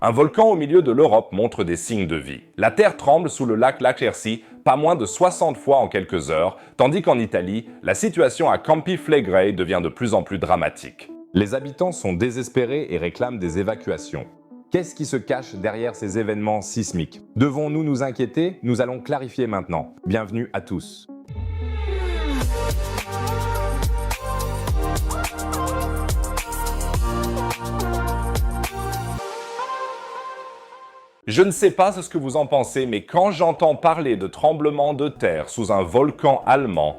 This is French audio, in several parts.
Un volcan au milieu de l'Europe montre des signes de vie. La terre tremble sous le lac Lacerci pas moins de 60 fois en quelques heures, tandis qu'en Italie, la situation à Campi Flegrei devient de plus en plus dramatique. Les habitants sont désespérés et réclament des évacuations. Qu'est-ce qui se cache derrière ces événements sismiques? Devons-nous nous inquiéter? Nous allons clarifier maintenant. Bienvenue à tous. Je ne sais pas ce que vous en pensez, mais quand j'entends parler de tremblements de terre sous un volcan allemand,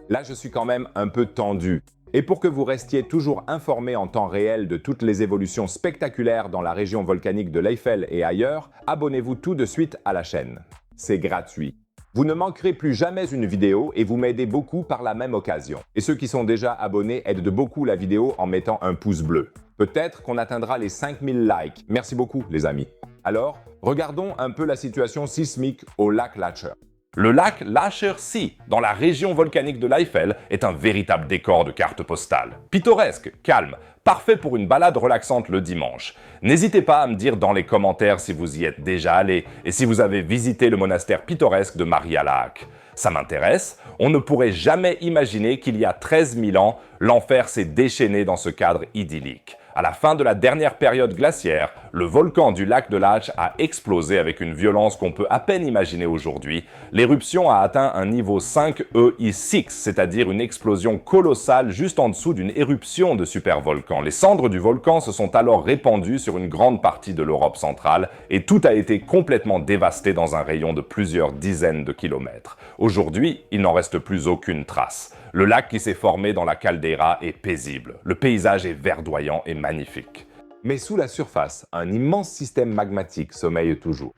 là je suis quand même un peu tendu. Et pour que vous restiez toujours informé en temps réel de toutes les évolutions spectaculaires dans la région volcanique de l'Eifel et ailleurs, abonnez-vous tout de suite à la chaîne. C'est gratuit. Vous ne manquerez plus jamais une vidéo et vous m'aidez beaucoup par la même occasion. Et ceux qui sont déjà abonnés aident de beaucoup la vidéo en mettant un pouce bleu. Peut-être qu'on atteindra les 5000 likes. Merci beaucoup les amis. Alors, regardons un peu la situation sismique au lac Lacher. Le lac Lachersi, dans la région volcanique de l'Eifel, est un véritable décor de carte postale. Pittoresque, calme, parfait pour une balade relaxante le dimanche. N'hésitez pas à me dire dans les commentaires si vous y êtes déjà allé et si vous avez visité le monastère pittoresque de Maria Laach. Ça m'intéresse, on ne pourrait jamais imaginer qu'il y a 13 000 ans, l'enfer s'est déchaîné dans ce cadre idyllique. À la fin de la dernière période glaciaire, le volcan du lac de Laach a explosé avec une violence qu'on peut à peine imaginer aujourd'hui. L'éruption a atteint un niveau 5 EI6, c'est-à-dire une explosion colossale juste en dessous d'une éruption de supervolcan. Les cendres du volcan se sont alors répandues sur une grande partie de l'Europe centrale et tout a été complètement dévasté dans un rayon de plusieurs dizaines de kilomètres. Aujourd'hui, il n'en reste plus aucune trace. Le lac qui s'est formé dans la caldeira est paisible. Le paysage est verdoyant et magnifique. Mais sous la surface, un immense système magmatique sommeille toujours.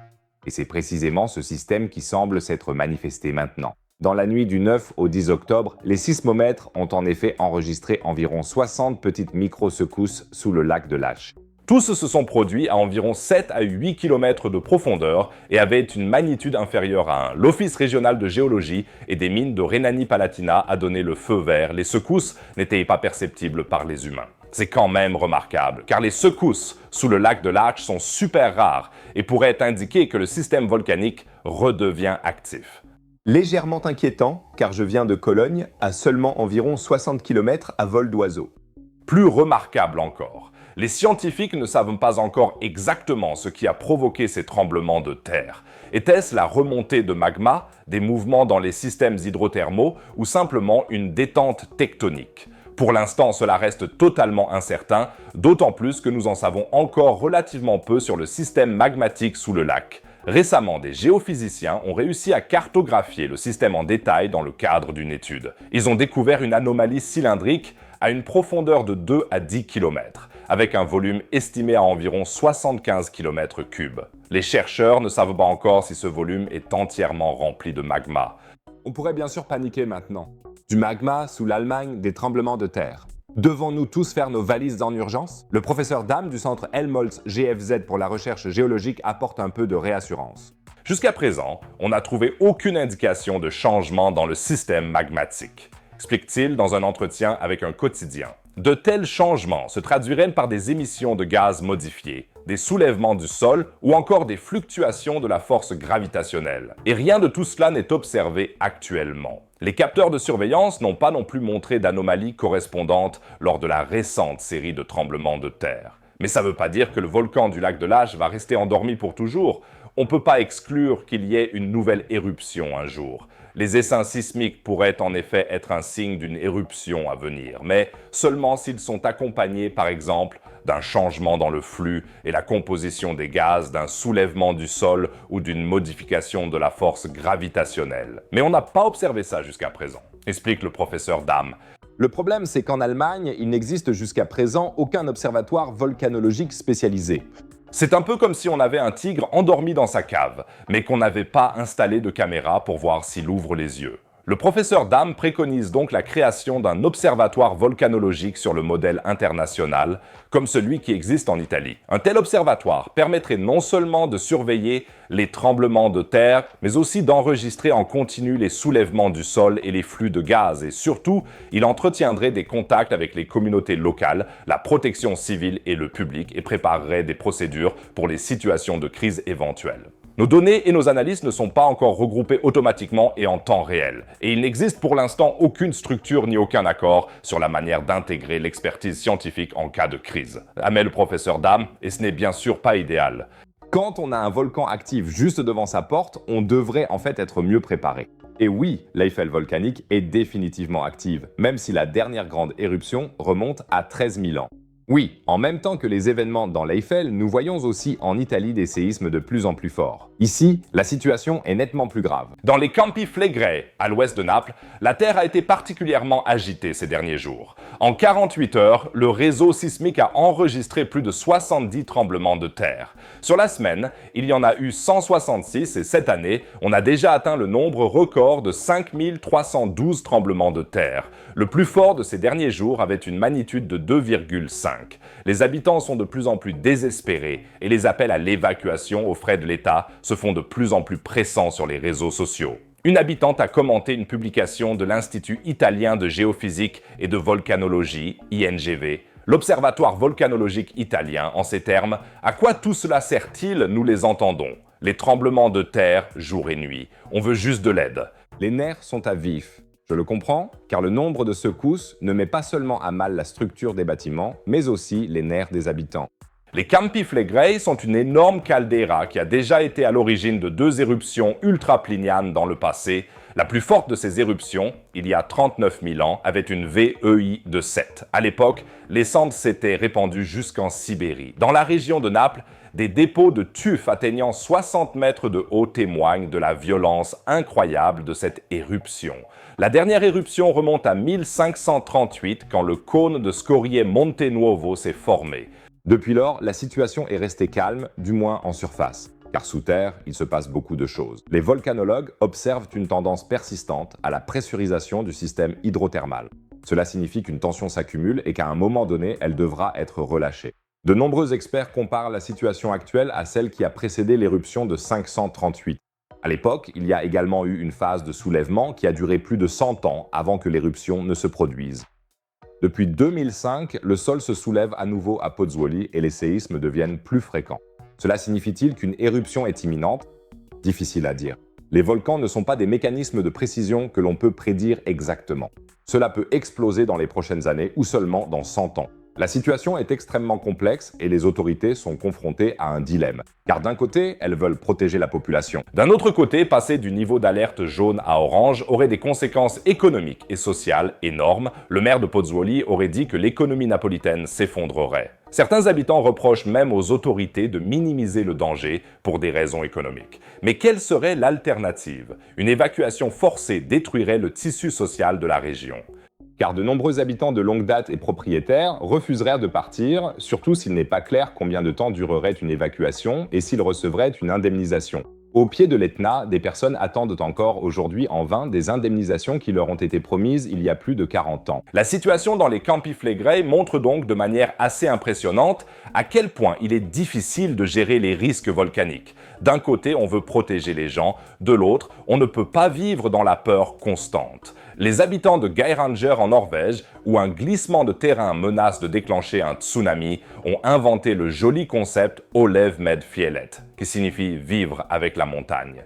Et c'est précisément ce système qui semble s'être manifesté maintenant. Dans la nuit du 9 au 10 octobre, les sismomètres ont en effet enregistré environ 60 petites micro-secousses sous le lac de Laach. Tous se sont produits à environ 7 à 8 km de profondeur et avaient une magnitude inférieure à 1. L'Office régional de géologie et des mines de Rhénanie-Palatinat a donné le feu vert. Les secousses n'étaient pas perceptibles par les humains. C'est quand même remarquable, car les secousses sous le lac de Laach sont super rares et pourraient indiquer que le système volcanique redevient actif. Légèrement inquiétant, car je viens de Cologne, à seulement environ 60 km à vol d'oiseau. Plus remarquable encore, les scientifiques ne savent pas encore exactement ce qui a provoqué ces tremblements de terre. Était-ce la remontée de magma, des mouvements dans les systèmes hydrothermaux ou simplement une détente tectonique? Pour l'instant, cela reste totalement incertain, d'autant plus que nous en savons encore relativement peu sur le système magmatique sous le lac. Récemment, des géophysiciens ont réussi à cartographier le système en détail dans le cadre d'une étude. Ils ont découvert une anomalie cylindrique à une profondeur de 2 à 10 km, avec un volume estimé à environ 75 km3. Les chercheurs ne savent pas encore si ce volume est entièrement rempli de magma. On pourrait bien sûr paniquer maintenant. Du magma sous l'Allemagne, des tremblements de terre. Devons-nous tous faire nos valises en urgence? Le professeur Dam du centre Helmholtz GFZ pour la recherche géologique apporte un peu de réassurance. Jusqu'à présent, on n'a trouvé aucune indication de changement dans le système magmatique, explique-t-il dans un entretien avec un quotidien. De tels changements se traduiraient par des émissions de gaz modifiées, des soulèvements du sol ou encore des fluctuations de la force gravitationnelle. Et rien de tout cela n'est observé actuellement. Les capteurs de surveillance n'ont pas non plus montré d'anomalies correspondantes lors de la récente série de tremblements de terre. Mais ça ne veut pas dire que le volcan du lac de Laach va rester endormi pour toujours. On ne peut pas exclure qu'il y ait une nouvelle éruption un jour. Les essaims sismiques pourraient en effet être un signe d'une éruption à venir, mais seulement s'ils sont accompagnés, par exemple, d'un changement dans le flux et la composition des gaz, d'un soulèvement du sol ou d'une modification de la force gravitationnelle. Mais on n'a pas observé ça jusqu'à présent, explique le professeur Dam. Le problème, c'est qu'en Allemagne, il n'existe jusqu'à présent aucun observatoire volcanologique spécialisé. C'est un peu comme si on avait un tigre endormi dans sa cave, mais qu'on n'avait pas installé de caméra pour voir s'il ouvre les yeux. Le professeur Dam préconise donc la création d'un observatoire volcanologique sur le modèle international, comme celui qui existe en Italie. Un tel observatoire permettrait non seulement de surveiller les tremblements de terre, mais aussi d'enregistrer en continu les soulèvements du sol et les flux de gaz. Et surtout, il entretiendrait des contacts avec les communautés locales, la protection civile et le public et préparerait des procédures pour les situations de crise éventuelles. Nos données et nos analyses ne sont pas encore regroupées automatiquement et en temps réel. Et il n'existe pour l'instant aucune structure ni aucun accord sur la manière d'intégrer l'expertise scientifique en cas de crise. Admet le professeur Dam, et ce n'est bien sûr pas idéal. Quand on a un volcan actif juste devant sa porte, on devrait en fait être mieux préparé. Et oui, l'Eiffel volcanique est définitivement active, même si la dernière grande éruption remonte à 13 000 ans. Oui, en même temps que les événements dans l'Eiffel, nous voyons aussi en Italie des séismes de plus en plus forts. Ici, la situation est nettement plus grave. Dans les Campi Flegrei, à l'ouest de Naples, la Terre a été particulièrement agitée ces derniers jours. En 48 heures, le réseau sismique a enregistré plus de 70 tremblements de terre. Sur la semaine, il y en a eu 166 et cette année, on a déjà atteint le nombre record de 5312 tremblements de terre. Le plus fort de ces derniers jours avait une magnitude de 2,5. Les habitants sont de plus en plus désespérés et les appels à l'évacuation aux frais de l'État se font de plus en plus pressants sur les réseaux sociaux. Une habitante a commenté une publication de l'Institut italien de géophysique et de volcanologie, INGV, l'Observatoire volcanologique italien, en ces termes, « À quoi tout cela sert-il? Nous les entendons. Les tremblements de terre, jour et nuit. On veut juste de l'aide. » Les nerfs sont à vif. Je le comprends, car le nombre de secousses ne met pas seulement à mal la structure des bâtiments, mais aussi les nerfs des habitants. Les Campi Flegrei sont une énorme caldeira qui a déjà été à l'origine de 2 éruptions ultra-plinianes dans le passé. La plus forte de ces éruptions, il y a 39 000 ans, avait une VEI de 7. À l'époque, les cendres s'étaient répandues jusqu'en Sibérie. Dans la région de Naples, des dépôts de tuf atteignant 60 mètres de haut témoignent de la violence incroyable de cette éruption. La dernière éruption remonte à 1538 quand le cône de Scorie Monte Nuovo s'est formé. Depuis lors, la situation est restée calme, du moins en surface. Car sous terre, il se passe beaucoup de choses. Les volcanologues observent une tendance persistante à la pressurisation du système hydrothermal. Cela signifie qu'une tension s'accumule et qu'à un moment donné, elle devra être relâchée. De nombreux experts comparent la situation actuelle à celle qui a précédé l'éruption de 538. À l'époque, il y a également eu une phase de soulèvement qui a duré plus de 100 ans avant que l'éruption ne se produise. Depuis 2005, le sol se soulève à nouveau à Pozzuoli et les séismes deviennent plus fréquents. Cela signifie-t-il qu'une éruption est imminente? Difficile à dire. Les volcans ne sont pas des mécanismes de précision que l'on peut prédire exactement. Cela peut exploser dans les prochaines années ou seulement dans 100 ans. La situation est extrêmement complexe et les autorités sont confrontées à un dilemme. Car d'un côté, elles veulent protéger la population. D'un autre côté, passer du niveau d'alerte jaune à orange aurait des conséquences économiques et sociales énormes. Le maire de Pozzuoli aurait dit que l'économie napolitaine s'effondrerait. Certains habitants reprochent même aux autorités de minimiser le danger pour des raisons économiques. Mais quelle serait l'alternative? Une évacuation forcée détruirait le tissu social de la région. Car de nombreux habitants de longue date et propriétaires refuseraient de partir, surtout s'il n'est pas clair combien de temps durerait une évacuation et s'ils recevraient une indemnisation. Au pied de l'Etna, des personnes attendent encore aujourd'hui en vain des indemnisations qui leur ont été promises il y a plus de 40 ans. La situation dans les Campi Flegrei montre donc de manière assez impressionnante à quel point il est difficile de gérer les risques volcaniques. D'un côté, on veut protéger les gens, de l'autre, on ne peut pas vivre dans la peur constante. Les habitants de Geiranger en Norvège, où un glissement de terrain menace de déclencher un tsunami, ont inventé le joli concept Olev med fjellet, qui signifie vivre avec la montagne.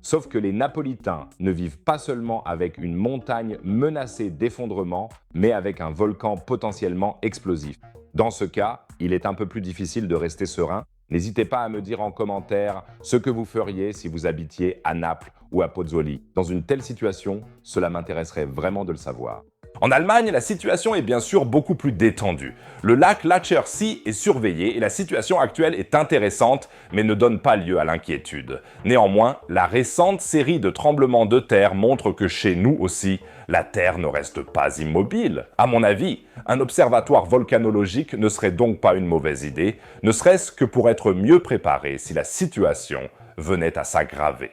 Sauf que les Napolitains ne vivent pas seulement avec une montagne menacée d'effondrement, mais avec un volcan potentiellement explosif. Dans ce cas, il est un peu plus difficile de rester serein. N'hésitez pas à me dire en commentaire ce que vous feriez si vous habitiez à Naples ou à Pozzuoli. Dans une telle situation, cela m'intéresserait vraiment de le savoir. En Allemagne, la situation est bien sûr beaucoup plus détendue. Le lac Lacher See est surveillé et la situation actuelle est intéressante, mais ne donne pas lieu à l'inquiétude. Néanmoins, la récente série de tremblements de terre montre que chez nous aussi, la Terre ne reste pas immobile. À mon avis, un observatoire volcanologique ne serait donc pas une mauvaise idée, ne serait-ce que pour être mieux préparé si la situation venait à s'aggraver.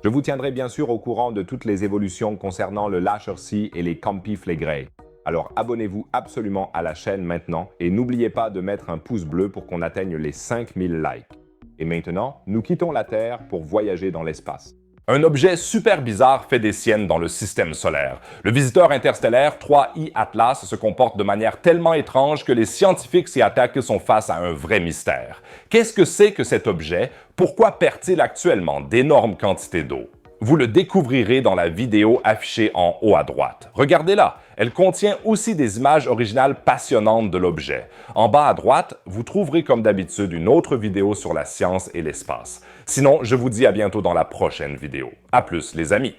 Je vous tiendrai bien sûr au courant de toutes les évolutions concernant le Lâcher-C et les Campiflegrei. Alors abonnez-vous absolument à la chaîne maintenant et n'oubliez pas de mettre un pouce bleu pour qu'on atteigne les 5000 likes. Et maintenant, nous quittons la Terre pour voyager dans l'espace. Un objet super bizarre fait des siennes dans le système solaire. Le visiteur interstellaire 3I Atlas se comporte de manière tellement étrange que les scientifiques s'y attaquent et sont face à un vrai mystère. Qu'est-ce que c'est que cet objet? Pourquoi perd-il actuellement d'énormes quantités d'eau? Vous le découvrirez dans la vidéo affichée en haut à droite. Regardez-la, elle contient aussi des images originales passionnantes de l'objet. En bas à droite, vous trouverez comme d'habitude une autre vidéo sur la science et l'espace. Sinon, je vous dis à bientôt dans la prochaine vidéo. À plus les amis!